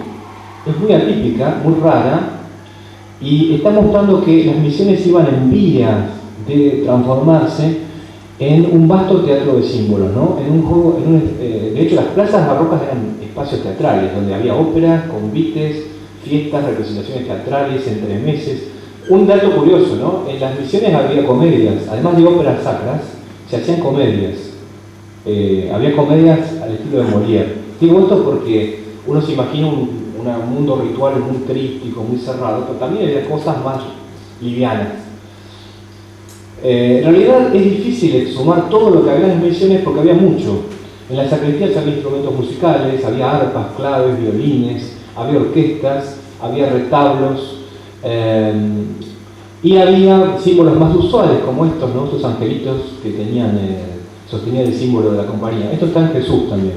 es muy atípica, muy rara, y está mostrando que las misiones iban en vías de transformarse en un vasto teatro de símbolos, ¿no? De hecho, las plazas barrocas eran espacios teatrales, donde había óperas, convites, fiestas, representaciones teatrales, entremeses. Un dato curioso, ¿no? En las misiones había comedias, además de óperas sacras, se hacían comedias. Había comedias al estilo de Molière. Digo esto porque uno se imagina un mundo ritual muy críptico, muy cerrado, pero también había cosas más livianas. En realidad es difícil exhumar todo lo que había en las misiones porque había mucho. En las sacristías había instrumentos musicales, había arpas, claves, violines, había orquestas, había retablos, y había símbolos más usuales como estos, ¿no? Estos angelitos que tenían, sostenían el símbolo de la compañía. Esto está en Jesús también.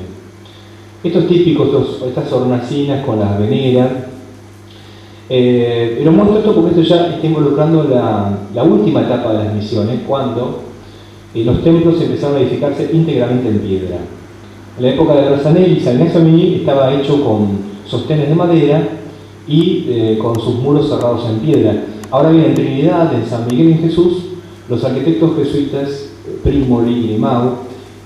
Estos típicos, estas hornacinas con las veneras. Pero muestro esto porque esto ya está involucrando la última etapa de las misiones, cuando los templos empezaron a edificarse íntegramente en piedra. En la época de Brazanelli, San Ignacio Miní estaba hecho con sostenes de madera y con sus muros cerrados en piedra. Ahora bien, en Trinidad, en San Miguel y en Jesús, los arquitectos jesuitas Primoli y Grimau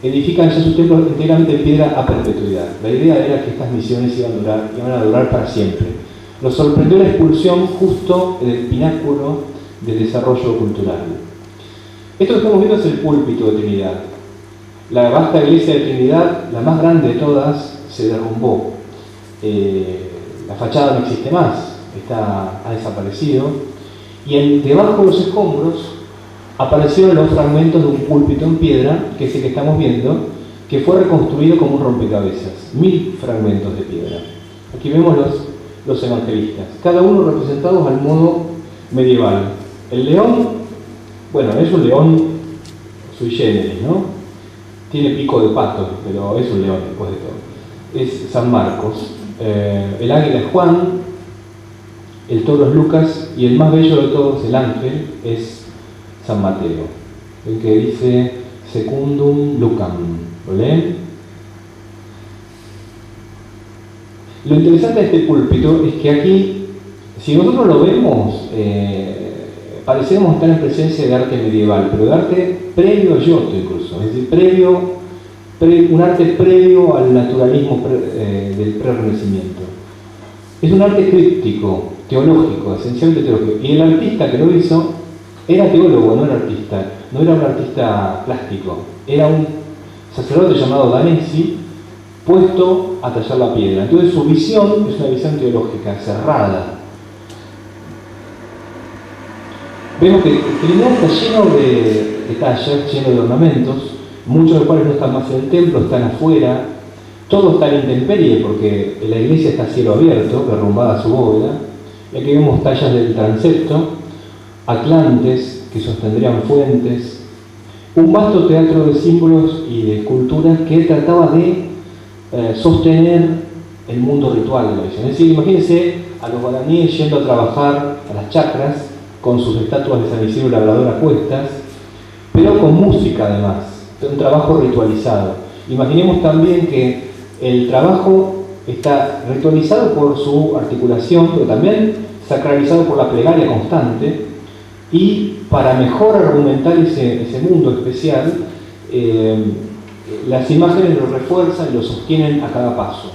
edifican ya sus templos íntegramente en piedra a perpetuidad. La idea era que estas misiones iban a durar para siempre. Nos sorprendió la expulsión justo en el pináculo del desarrollo cultural. Esto que estamos viendo es el púlpito de Trinidad. La vasta iglesia de Trinidad, la más grande de todas, se derrumbó. La fachada no existe más, ha desaparecido. Y debajo de los escombros aparecieron los fragmentos de un púlpito en piedra, que es el que estamos viendo, que fue reconstruido como un rompecabezas. 1000 fragmentos de piedra. Aquí vemos los evangelistas, cada uno representados al modo medieval. El león, bueno, es un león sui generis, ¿no? Tiene pico de pato, pero es un león después de todo. Es San Marcos. El águila es Juan, el toro es Lucas y el más bello de todos, el ángel, es San Mateo, el que dice Secundum Lucam. ¿Lo leen? Lo interesante de este púlpito es que aquí, si nosotros lo vemos, parecemos estar en presencia de arte medieval, pero de arte previo a Giotto incluso, es decir, un arte previo al naturalismo del pre-renacimiento. Es un arte críptico, teológico, esencialmente teológico. Y el artista que lo hizo era teólogo, no era artista, no era un artista plástico, era un sacerdote llamado Danesi, puesto a tallar la piedra. Entonces su visión es una visión teológica, cerrada. Vemos que el Trinidad está lleno de detalles, lleno de ornamentos, muchos de los cuales no están más en el templo, están afuera. Todo está en intemperie porque la iglesia está a cielo abierto, derrumbada su bóveda. Y aquí vemos tallas del transepto, atlantes que sostendrían fuentes, un vasto teatro de símbolos y de esculturas que trataba de sostener el mundo ritual de la visión. Es decir, imagínense a los guaraníes yendo a trabajar a las chacras con sus estatuas de San Isidro Labrador a cuestas, pero con música además, un trabajo ritualizado. Imaginemos también que el trabajo está ritualizado por su articulación, pero también sacralizado por la plegaria constante, y para mejor argumentar ese mundo especial, las imágenes lo refuerzan y lo sostienen a cada paso.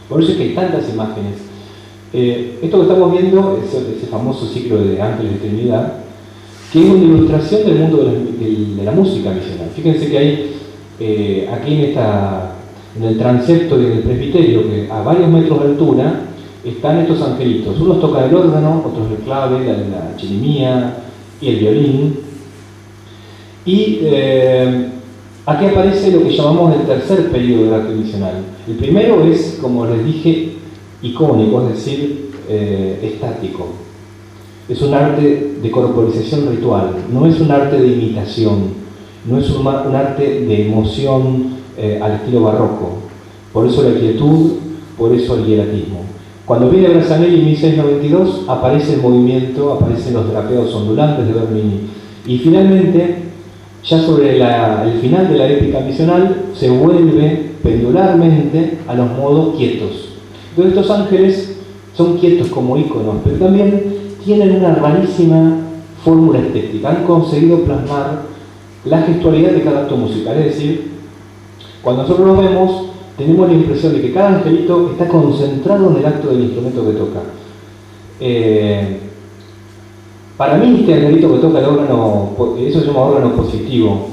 Por eso es que hay tantas imágenes. Esto que estamos viendo es ese famoso ciclo de Ángeles de Trinidad, que es una ilustración del mundo de la música misional. Fíjense que hay aquí en el transepto y en el presbiterio, que a varios metros de altura están estos angelitos. Unos tocan el órgano, otros el clave, la chirimía y el violín. Y aquí aparece lo que llamamos el tercer periodo del arte misional. El primero es, como les dije, icónico, es decir, estático. Es un arte de corporización ritual, no es un arte de imitación, no es un arte de emoción al estilo barroco. Por eso la quietud, por eso el hieratismo. Cuando viene Brazanelli en 1692 aparece el movimiento, aparecen los drapeados ondulantes de Bernini. Y finalmente, ya sobre el final de la épica misional, se vuelve pendularmente a los modos quietos. Entonces estos ángeles son quietos como íconos, pero también tienen una rarísima fórmula estética. Han conseguido plasmar la gestualidad de cada acto musical. Es decir, cuando nosotros los vemos, tenemos la impresión de que cada angelito está concentrado en el acto del instrumento que toca. Para mí este angelito que toca el órgano, eso se llama órgano positivo.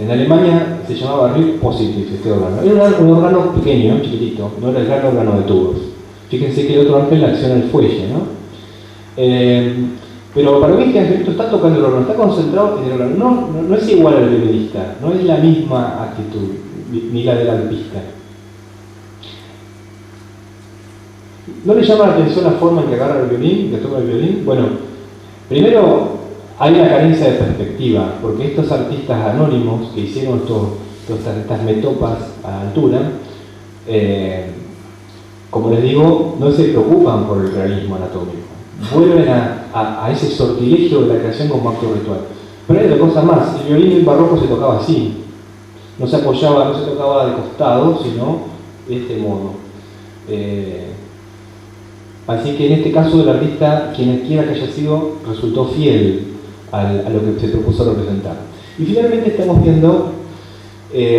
En Alemania se llamaba Riff Positiv este órgano. Era un órgano pequeño, chiquitito, no era el gran órgano de tubos. Fíjense que el otro ángel acciona el fuelle, ¿no? Pero para mí este angelito está tocando el órgano, está concentrado en el órgano. No es igual al violinista, no es la misma actitud, ni la del arpista. ¿No le llama la atención la forma en que agarra el violín, que toca el violín? Bueno, primero hay una carencia de perspectiva, porque estos artistas anónimos que hicieron estas metopas a altura, como les digo, no se preocupan por el realismo anatómico. Vuelven a ese sortilegio de la creación como acto ritual. Pero hay otra cosa más, el violín del barroco se tocaba así. No se apoyaba, no se tocaba de costado, sino de este modo. Así que en este caso el artista, quien quiera que haya sido, resultó fiel a lo que se propuso representar. Y finalmente estamos viendo,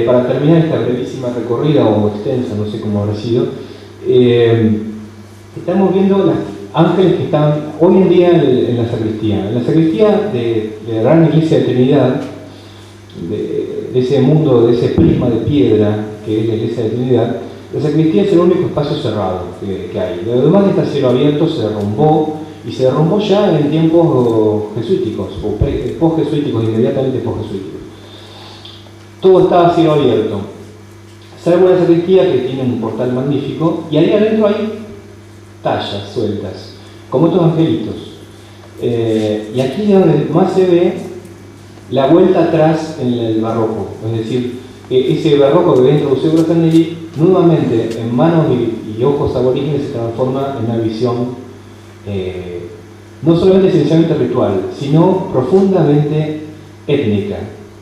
para terminar esta brevísima recorrida o extensa, no sé cómo habrá sido, estamos viendo las ángeles que están hoy en día en la sacristía. En la sacristía de la gran iglesia de Trinidad, de ese mundo, de ese prisma de piedra que es la iglesia de Trinidad, la sacristía es el único espacio cerrado que hay. Lo demás está cielo abierto, se derrumbó, y se derrumbó ya en tiempos jesuíticos, o post-jesuíticos, inmediatamente post-jesuíticos. Todo estaba a cielo abierto, salvo la sacristía que tiene un portal magnífico, y ahí adentro hay tallas sueltas, como estos angelitos. Y aquí es donde más se ve la vuelta atrás en el barroco, es decir, ese barroco que había introducido Broccanelli, nuevamente en manos y ojos aborígenes se transforma en una visión no solamente esencialmente ritual, sino profundamente étnica.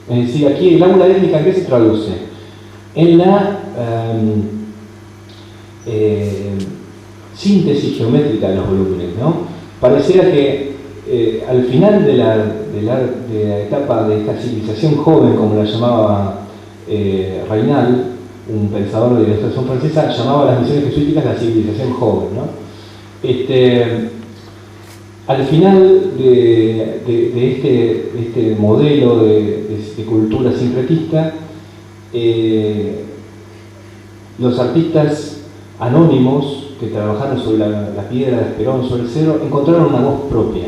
Es decir, aquí el aula étnica, ¿en qué se traduce? En la síntesis geométrica de los volúmenes, ¿no? Pareciera que al final de la etapa de esta civilización joven, como la llamaba Raynal, un pensador de la ilustración francesa, llamaba a las misiones jesuíticas la civilización joven, ¿no? Al final de este modelo de cultura sincretista, los artistas anónimos que trabajaron sobre la piedra de Esperón, sobre el cedro, encontraron una voz propia.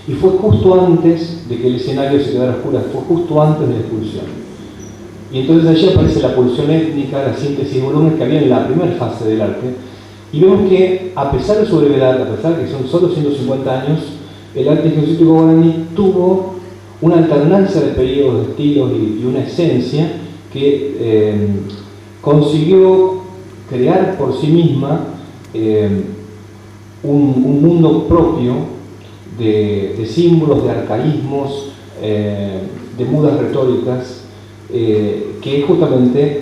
Y fue justo antes de que el escenario se quedara oscuro, fue justo antes de la expulsión. Y entonces allí aparece la pulsión étnica, la síntesis de volúmenes que había en la primera fase del arte. Y vemos que, a pesar de su brevedad, a pesar de que son solo 150 años, el arte jesuítico guaraní tuvo una alternancia de periodos, de estilos y una esencia que consiguió crear por sí misma un mundo propio de símbolos, de arcaísmos, de mudas retóricas, que justamente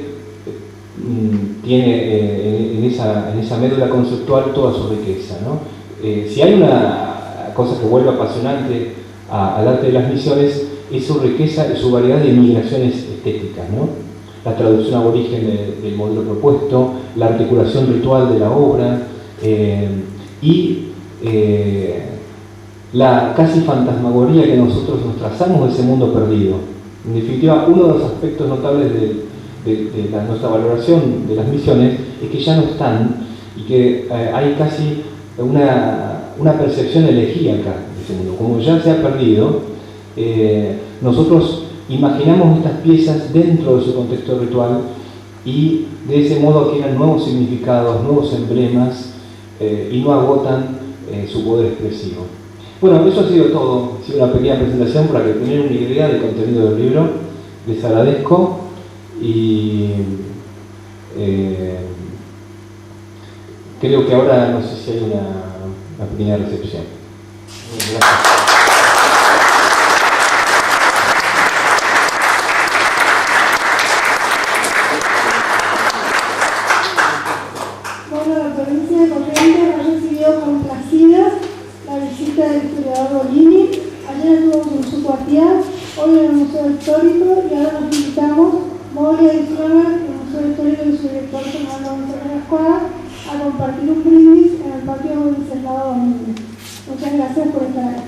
tiene en esa médula conceptual toda su riqueza, ¿no? Si hay una cosa que vuelve apasionante al arte de las misiones, es su riqueza y su variedad de migraciones estéticas, ¿no? La traducción aborigen del modelo propuesto, la articulación ritual de la obra y la casi fantasmagoría que nosotros nos trazamos de ese mundo perdido. En definitiva, uno de los aspectos notables de nuestra valoración de las misiones es que ya no están y que hay casi una percepción elegíaca de ese mundo. Como ya se ha perdido, nosotros imaginamos estas piezas dentro de su contexto ritual y de ese modo adquieren nuevos significados, nuevos emblemas y no agotan su poder expresivo. Bueno, eso ha sido todo. Ha sido una pequeña presentación para que tengan una idea del contenido del libro. Les agradezco y creo que ahora no sé si hay una pequeña recepción. Gracias. Bueno, la provincia de Corrientes ha recibido complacidas la visita del historiador Bolini. Ayer estuvo en su cuartel, hoy en el Museo Histórico, y ahora nos invitamos, Moria y Flora, el Museo Histórico y su director Fernando González Escuada, a compartir un brindis en el patio de Wenceslao Domínguez. Muchas gracias por estar aquí.